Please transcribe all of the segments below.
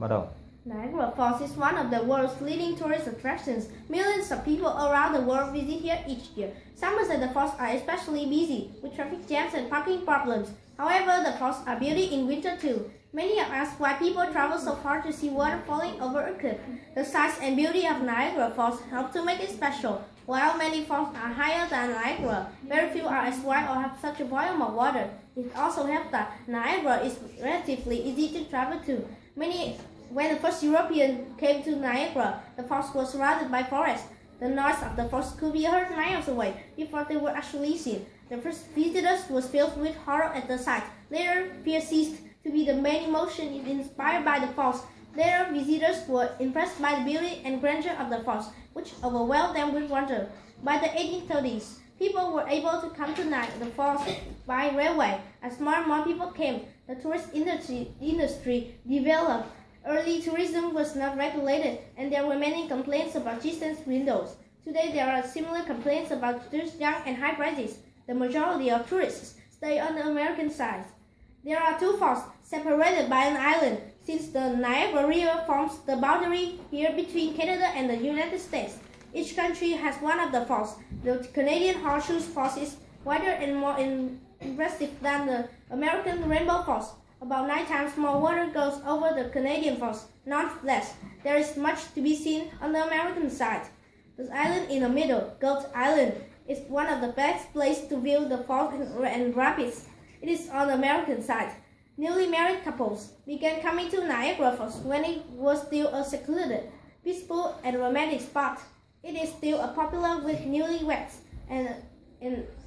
Bắt đầu. Niagara Falls is one of the world's leading tourist attractions. Millions of people around the world visit here each year. Summers at the falls are especially busy, with traffic jams and parking problems. However, the falls are beauty in winter too. Many have asked why people travel so far to see water falling over a cliff. The size and beauty of Niagara Falls help to make it special. While many falls are higher than Niagara, very few are as wide or have such a volume of water. It also helps that Niagara is relatively easy to travel to. When the first Europeans came to Niagara, the falls was surrounded by forests. The noise of the falls could be heard miles away before they were actually seen. The first visitors were filled with horror at the sight. Later, fear ceased to be the main emotion inspired by the falls. Later, visitors were impressed by the beauty and grandeur of the falls, which overwhelmed them with wonder. By the 1830s, people were able to come to the falls by railway. As more and more people came, the tourist industry developed. Early tourism was not regulated, and there were many complaints about distance windows. Today, there are similar complaints about young and high prices. The majority of tourists stay on the American side. There are two falls separated by an island, since the Niagara River forms the boundary here between Canada and the United States. Each country has one of the falls. The Canadian Horseshoe Falls is wider and more impressive than the American Rainbow Falls. About 9 times more water goes over the Canadian Falls. Nonetheless, there is much to be seen on the American side. The island in the middle, Goat Island, is one of the best places to view the falls and rapids. It is on the American side. Newly married couples began coming to Niagara Falls when it was still a secluded, peaceful, and romantic spot. It is still popular with newlyweds and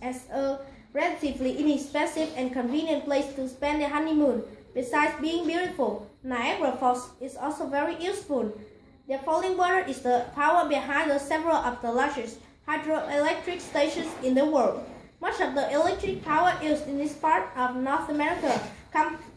as a relatively inexpensive and convenient place to spend their honeymoon. Besides being beautiful, Niagara Falls is also very useful. The falling water is the power behind several of the largest hydroelectric stations in the world. Much of the electric power used in this part of North America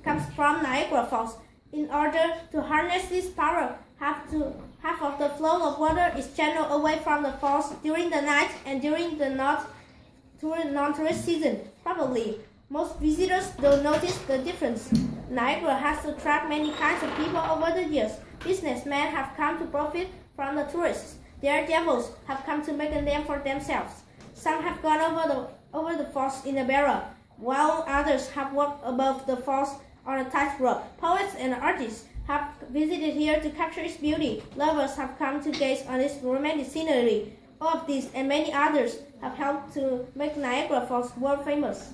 comes from Niagara Falls. In order to harness this power, half of the flow of water is channeled away from the falls during the night and during the non-tourist season. Probably, most visitors don't notice the difference. Niagara has attracted many kinds of people over the years. Businessmen have come to profit from the tourists. Daredevils have come to make a name for themselves. Some have gone over the falls in a barrel, while others have walked above the falls on a tightrope. Poets and artists have visited here to capture its beauty. Lovers have come to gaze on its romantic scenery. All of these and many others have helped to make Niagara Falls world famous.